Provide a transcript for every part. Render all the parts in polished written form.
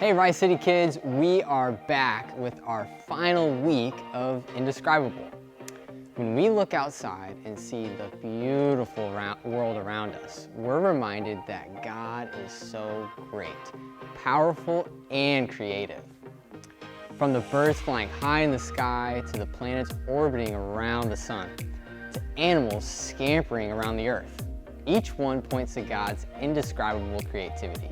Hey Rice City kids, we are back with our final week of Indescribable. When we look outside and see the beautiful world around us, we're reminded that God is so great, powerful, and creative. From the birds flying high in the sky to the planets orbiting around the sun, to animals scampering around the earth, each one points to God's indescribable creativity.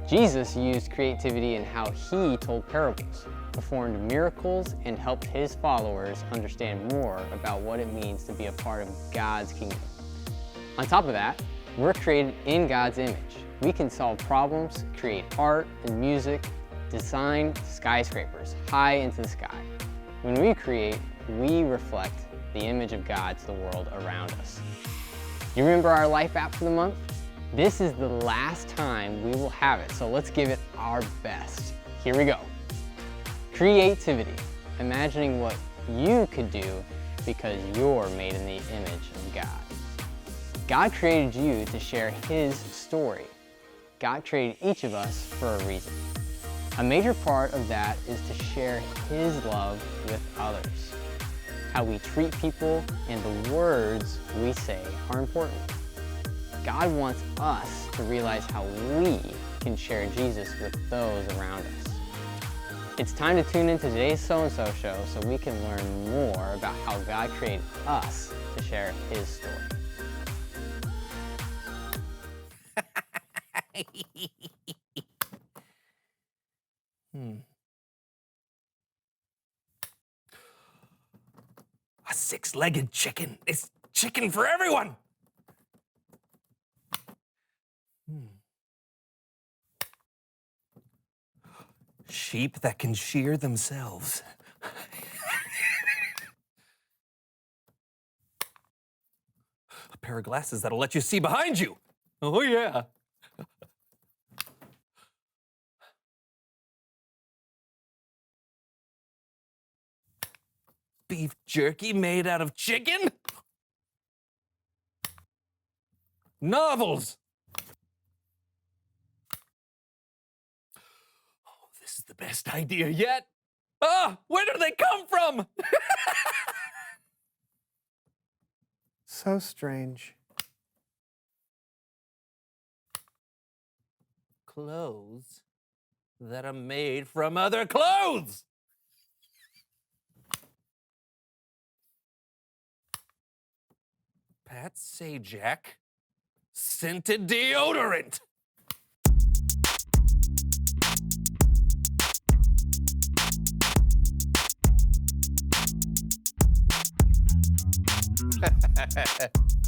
Jesus used creativity in how he told parables, performed miracles, and helped his followers understand more about what it means to be a part of God's kingdom. On top of that, we're created in God's image. We can solve problems, create art and music, design skyscrapers high into the sky. When we create, we reflect the image of God to the world around us. You remember our life app for the month? This is the last time we will have it, so let's give it our best. Here we go. Creativity, imagining what you could do because you're made in the image of God. God created you to share his story. God created each of us for a reason. A major part of that is to share his love with others. How we treat people and the words we say are important. God wants us to realize how we can share Jesus with those around us. It's time to tune into today's So-and-So show so we can learn more about how God created us to share his story. A six-legged chicken is chicken for everyone. Sheep that can shear themselves. A pair of glasses that'll let you see behind you. Oh, yeah. Beef jerky made out of chicken? Novels. Oh, this is the best idea yet. Ah, where do they come from? So strange. Clothes that are made from other clothes. Pat Sajak, scented deodorant.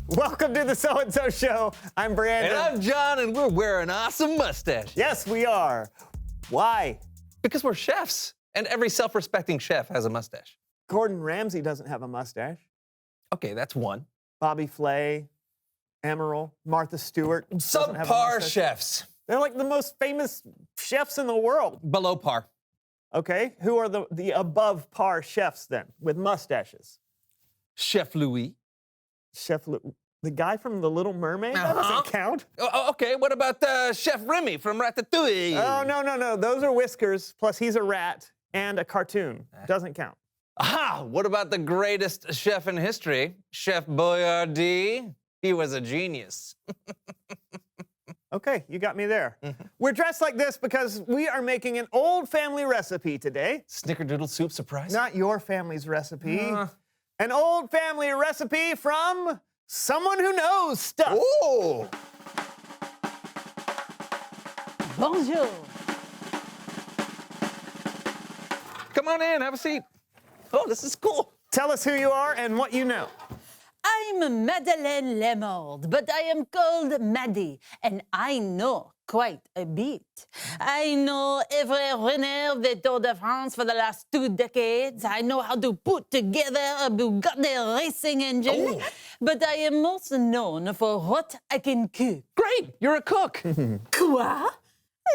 Welcome to the So-and-So Show. I'm Brandon. And I'm John, and we're wearing awesome mustaches. Yes, we are. Why? Because we're chefs, and every self-respecting chef has a mustache. Gordon Ramsay doesn't have a mustache. Okay, that's one. Bobby Flay, Emeril, Martha Stewart. doesn't have a Subpar mustache. chefs. They're like the most famous chefs in the world. Below par. Okay, who are the above par chefs then with mustaches? Chef Louis. The guy from The Little Mermaid? That doesn't count. Oh, okay, what about Chef Remy from Ratatouille? Oh, no. Those are whiskers, plus he's a rat and a cartoon. Doesn't count. Aha! What about the greatest chef in history, Chef Boyardee? He was a genius. Okay, you got me there. We're dressed like this because we are making an old family recipe today. Snickerdoodle soup surprise? Not your family's recipe. An old family recipe from someone who knows stuff. Ooh! Bonjour. Come on in, have a seat. Oh, this is cool. Tell us who you are and what you know. I'm Madeleine Lemord, but I am called Maddie, and I know quite a bit. I know every winner of the Tour de France for the last 2 decades. I know how to put together a Bugatti racing engine. But I am most known for what I can cook. Great, you're a cook. Quoi?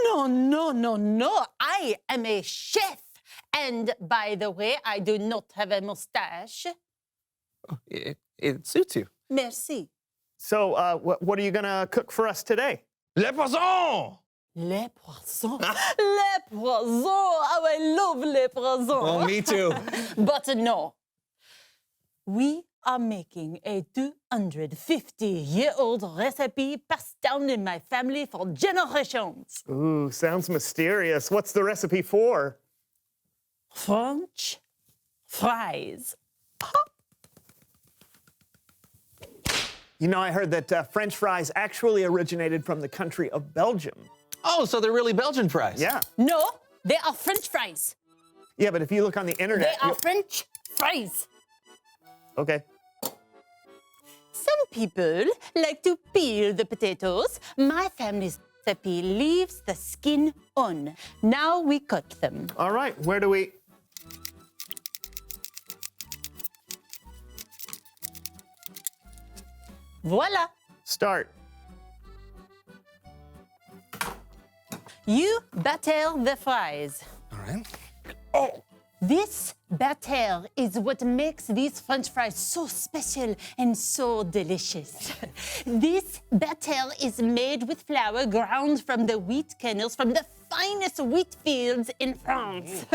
No. I am a chef. And by the way, I do not have a mustache. It suits you. Merci. So what are you going to cook for us today? Le poisson! Les poissons. Les poissons. Oh, I love les poissons. Oh, me too. But no. We are making a 250-year-old recipe passed down in my family for generations. Ooh, sounds mysterious. What's the recipe for? French fries. You know, I heard that French fries actually originated from the country of Belgium. Oh, so they're really Belgian fries. Yeah. No, they are French fries. Yeah, but if you look on the internet... They are French fries. Okay. Some people like to peel the potatoes. My family's recipe leaves the skin on. Now we cut them. All right, where do we... Voila. start? You batter the fries. All right. This batter is what makes these French fries so special and so delicious. This batter is made with flour ground from the wheat kernels from the finest wheat fields in France.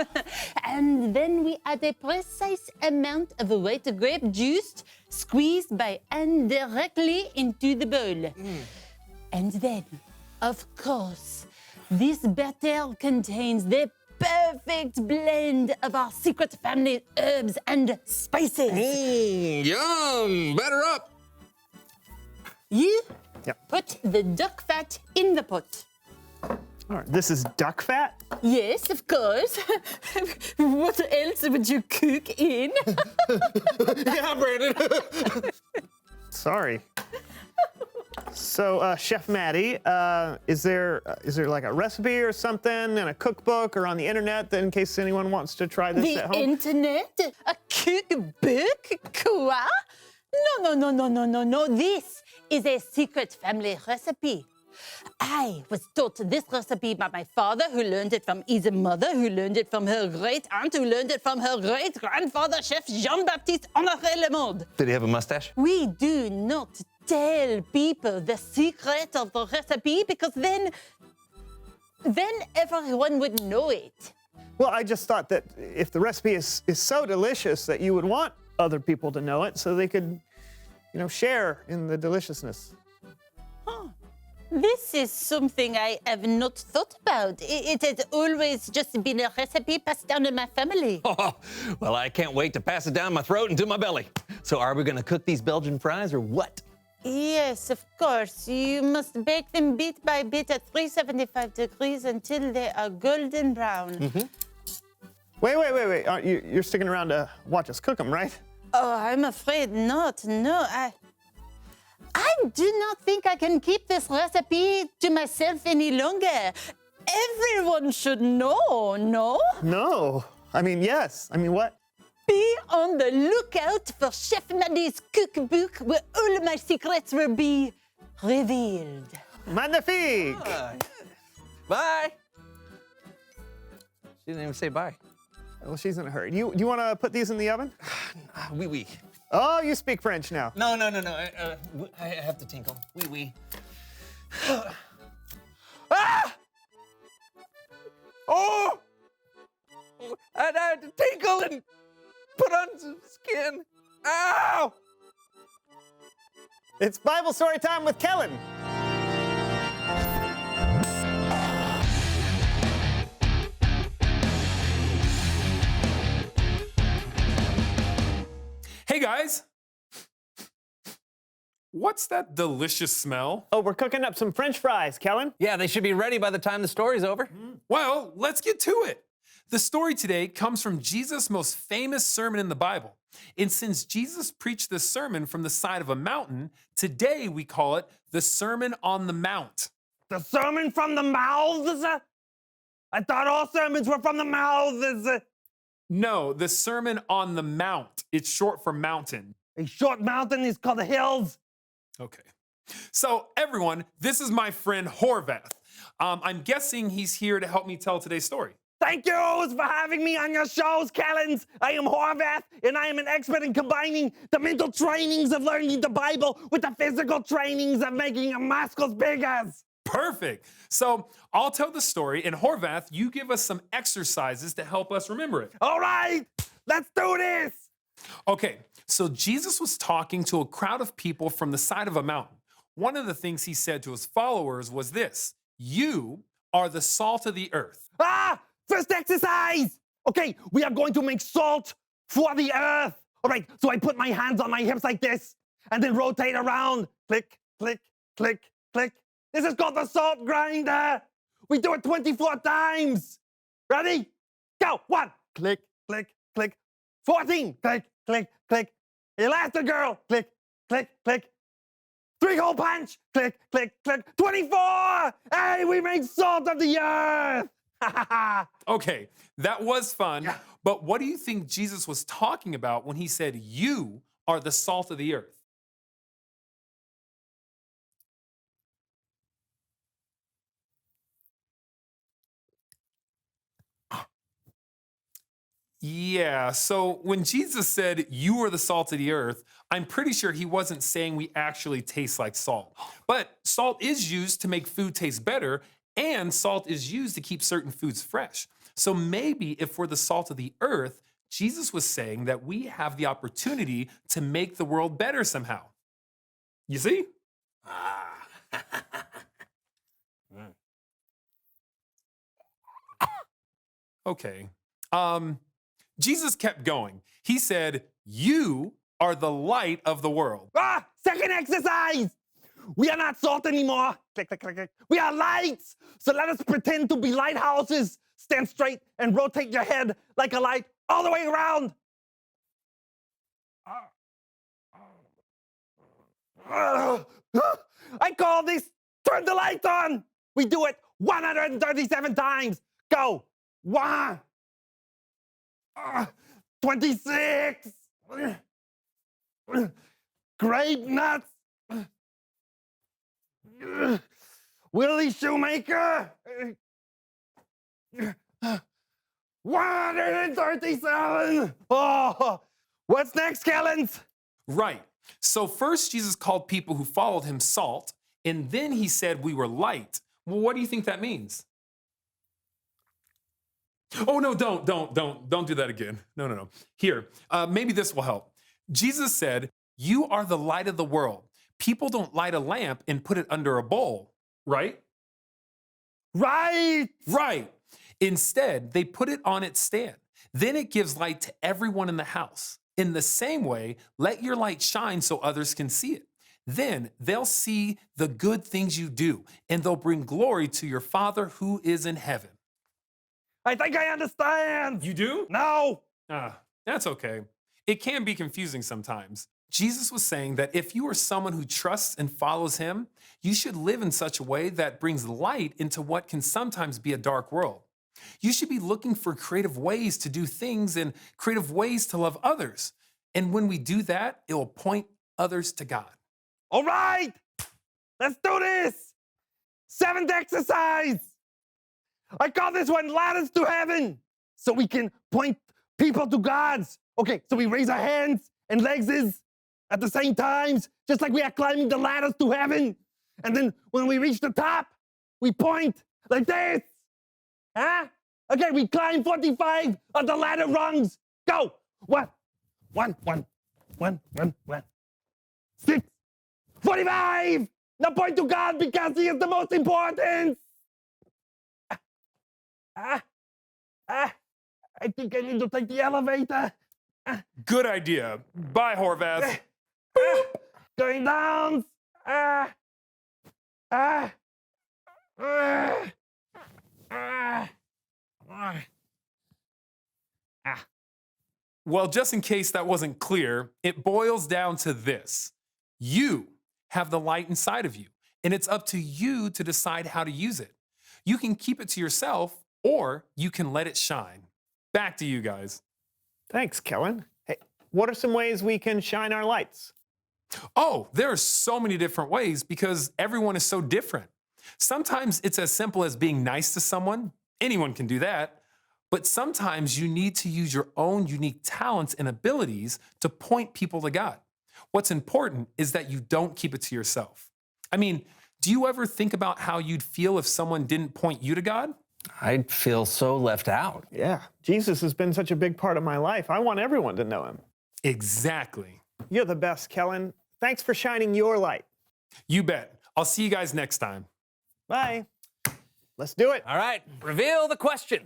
And then we add a precise amount of white grape juice squeezed by hand directly into the bowl. And then, of course, this batter contains the perfect blend of our secret family herbs and spices. Yum! Batter up! You Yep. put the duck fat in the pot. All right, this is duck fat? Yes, of course. What else would you cook in? Yeah, Brandon. Sorry. So, Chef Maddie, is there like a recipe or something in a cookbook or on the internet that in case anyone wants to try this at The home? internet? A cookbook? Quoi? No. This is a secret family recipe. I was taught this recipe by my father, who learned it from his mother, who learned it from her great aunt, who learned it from her great grandfather, Chef Jean-Baptiste Honoré Le Monde. Did he have a mustache? We do not tell people the secret of the recipe because then everyone would know it. Well, I just thought that if the recipe is so delicious that you would want other people to know it so they could, share in the deliciousness. This is something I have not thought about. It has always just been a recipe passed down in my family. Oh, well, I can't wait to pass it down my throat into my belly. So are we going to cook these Belgian fries or what? Yes, of course. You must bake them bit by bit at 375 degrees until they are golden brown. Wait. You're sticking around to watch us cook them, right? Oh, I'm afraid not. No, I do not think I can keep this recipe to myself any longer. Everyone should know, no? No. I mean, yes. I mean, what? Be on the lookout for Chef Maddie's cookbook where all my secrets will be revealed. Magnifique! Bye. She didn't even say bye. Well, she's in a hurry. Do you want to put these in the oven? Oui, oui. Oh, you speak French now. No. I have to tinkle. Oui, oui. Ah! Oh! And I had to tinkle and put on some skin. Ow! It's Bible story time with Kellen. Hey guys! What's that delicious smell? Oh, we're cooking up some French fries, Kellen. Yeah, they should be ready by the time the story's over. Well, let's get to it. The story today comes from Jesus' most famous sermon in the Bible. And since Jesus preached this sermon from the side of a mountain, today we call it the Sermon on the Mount. The sermon from the mouths? I thought all sermons were from the mouths. No, the Sermon on the Mount. It's short for mountain. A short mountain is called the hills. Okay. So everyone, this is my friend Horvath. I'm guessing he's here to help me tell today's story. Thank you for having me on your shows, Callens. I am Horvath, and I am an expert in combining the mental trainings of learning the Bible with the physical trainings of making your muscles bigger. Perfect. So I'll tell the story, and Horvath, you give us some exercises to help us remember it. All right, let's do this. Okay, so Jesus was talking to a crowd of people from the side of a mountain. One of the things he said to his followers was this: you are the salt of the earth. First exercise. Okay, we are going to make salt for the earth. All right, so I put my hands on my hips like this and then rotate around. Click, click, click, click. This is called the salt grinder. We do it 24 times. Ready? Go. 1, click, click, click. 14, click, click, click. Elastigirl, click, click, click. 3-hole punch, click, click, click. 24! Hey, we made salt of the earth! Okay, that was fun, but what do you think Jesus was talking about when he said, you are the salt of the earth? Yeah, so when Jesus said, you are the salt of the earth, I'm pretty sure he wasn't saying we actually taste like salt. But salt is used to make food taste better, and salt is used to keep certain foods fresh. So maybe if we're the salt of the earth, Jesus was saying that we have the opportunity to make the world better somehow. You see? Okay. Jesus kept going. He said, you are the light of the world. Second exercise. We are not salt anymore. Click, click, click, click. We are lights. So let us pretend to be lighthouses. Stand straight and rotate your head like a light all the way around. I call this turn the lights on. We do it 137 times. Go. 1. 26. Grape nuts. Willie Shoemaker. 137. Oh, what's next, Kellens? Right. So first Jesus called people who followed him salt, and then he said we were light. Well, what do you think that means? Oh, no, don't do that again. No. Here, maybe this will help. Jesus said, you are the light of the world. People don't light a lamp and put it under a bowl, right? Right. Right. Instead, they put it on its stand. Then it gives light to everyone in the house. In the same way, let your light shine so others can see it. Then they'll see the good things you do, and they'll bring glory to your Father who is in heaven. I think I understand. You do? No. That's okay. It can be confusing sometimes. Jesus was saying that if you are someone who trusts and follows him, you should live in such a way that brings light into what can sometimes be a dark world. You should be looking for creative ways to do things and creative ways to love others. And when we do that, it will point others to God. All right. Let's do this. 7th exercise. I call this one ladders to heaven. So we can point people to God's. Okay, so we raise our hands and legs at the same times, just like we are climbing the ladders to heaven. And then when we reach the top, we point like this. Huh? Okay, we climb 45 of the ladder rungs. Go. 1, 6, 45. Now point to God because he is the most important. I think I need to take the elevator. Good idea. Bye, Horvath. Going down. Well, just in case that wasn't clear, it boils down to this. You have the light inside of you, and it's up to you to decide how to use it. You can keep it to yourself, or you can let it shine. Back to you guys. Thanks, Kellen. Hey, what are some ways we can shine our lights? Oh, there are so many different ways because everyone is so different. Sometimes it's as simple as being nice to someone. Anyone can do that. But sometimes you need to use your own unique talents and abilities to point people to God. What's important is that you don't keep it to yourself. I mean, Do you ever think about how you'd feel if someone didn't point you to God? I'd feel so left out. Yeah, Jesus has been such a big part of my life. I want everyone to know him. Exactly. You're the best, Kellen. Thanks for shining your light. You bet. I'll see you guys next time. Bye. Let's do it. All right, reveal the question.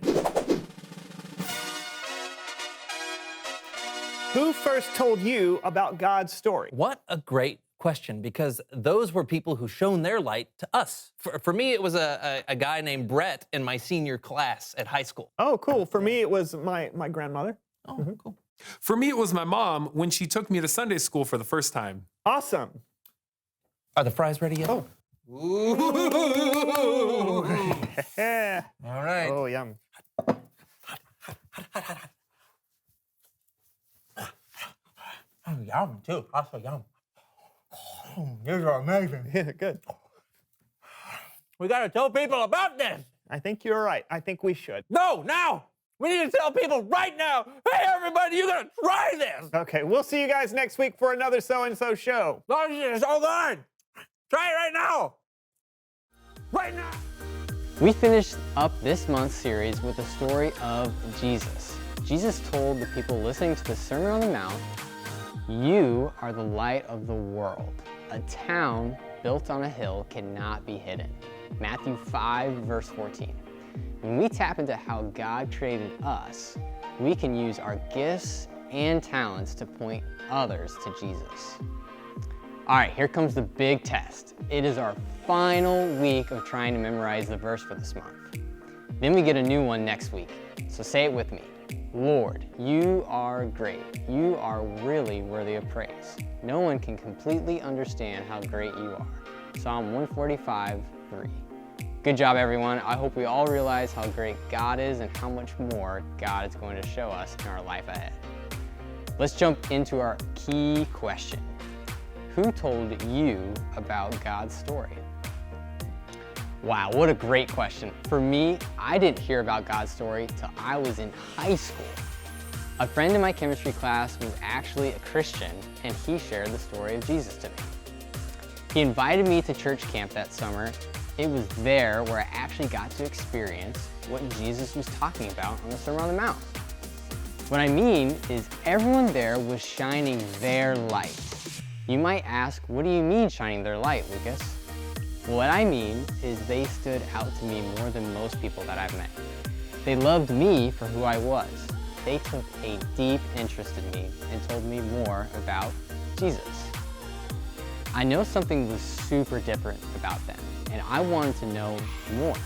Who first told you about God's story? What a great question, because those were people who shone their light to us. For me, it was a guy named Brett in my senior class at high school. Oh, cool. For me, it was my grandmother. Oh, cool. For me, it was my mom when she took me to Sunday school for the first time. Awesome. Are the fries ready yet? Oh. Ooh. All right. Oh, yum. Oh, yum, too. Also yum. Oh, these are amazing. Yeah, good. We gotta tell people about this. I think you're right. I think we should. No, now. We need to tell people right now. Hey, everybody, you gotta try this. Okay, we'll see you guys next week for another So-and-So show. Oh, this is so good. Try it right now. Right now. We finished up this month's series with the story of Jesus. Jesus told the people listening to the Sermon on the Mount, "You are the light of the world. A town built on a hill cannot be hidden." Matthew 5, verse 14. When we tap into how God created us, we can use our gifts and talents to point others to Jesus. All right, here comes the big test. It is our final week of trying to memorize the verse for this month. Then we get a new one next week. So say it with me. Lord, you are great. You are really worthy of praise. No one can completely understand how great you are. Psalm 145:3. Good job, everyone. I hope we all realize how great God is and how much more God is going to show us in our life ahead. Let's jump into our key question. Who told you about God's story? Wow, what a great question. For me, I didn't hear about God's story till I was in high school. A friend in my chemistry class was actually a Christian, and he shared the story of Jesus to me. He invited me to church camp that summer. It was there where I actually got to experience what Jesus was talking about on the Sermon on the Mount. What I mean is everyone there was shining their light. You might ask, what do you mean shining their light, Lucas? What I mean is they stood out to me more than most people that I've met. They loved me for who I was. They took a deep interest in me and told me more about Jesus. I know something was super different about them, and I wanted to know more.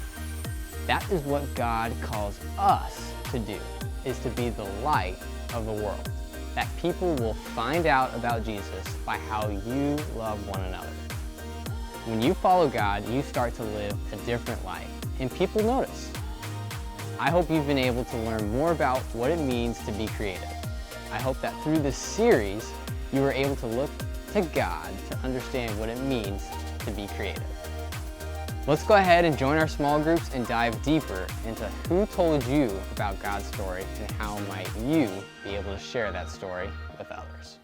That is what God calls us to do, is to be the light of the world. That people will find out about Jesus by how you love one another. When you follow God, you start to live a different life, and people notice. I hope you've been able to learn more about what it means to be creative. I hope that through this series, you were able to look to God to understand what it means to be creative. Let's go ahead and join our small groups and dive deeper into who told you about God's story and how might you be able to share that story with others.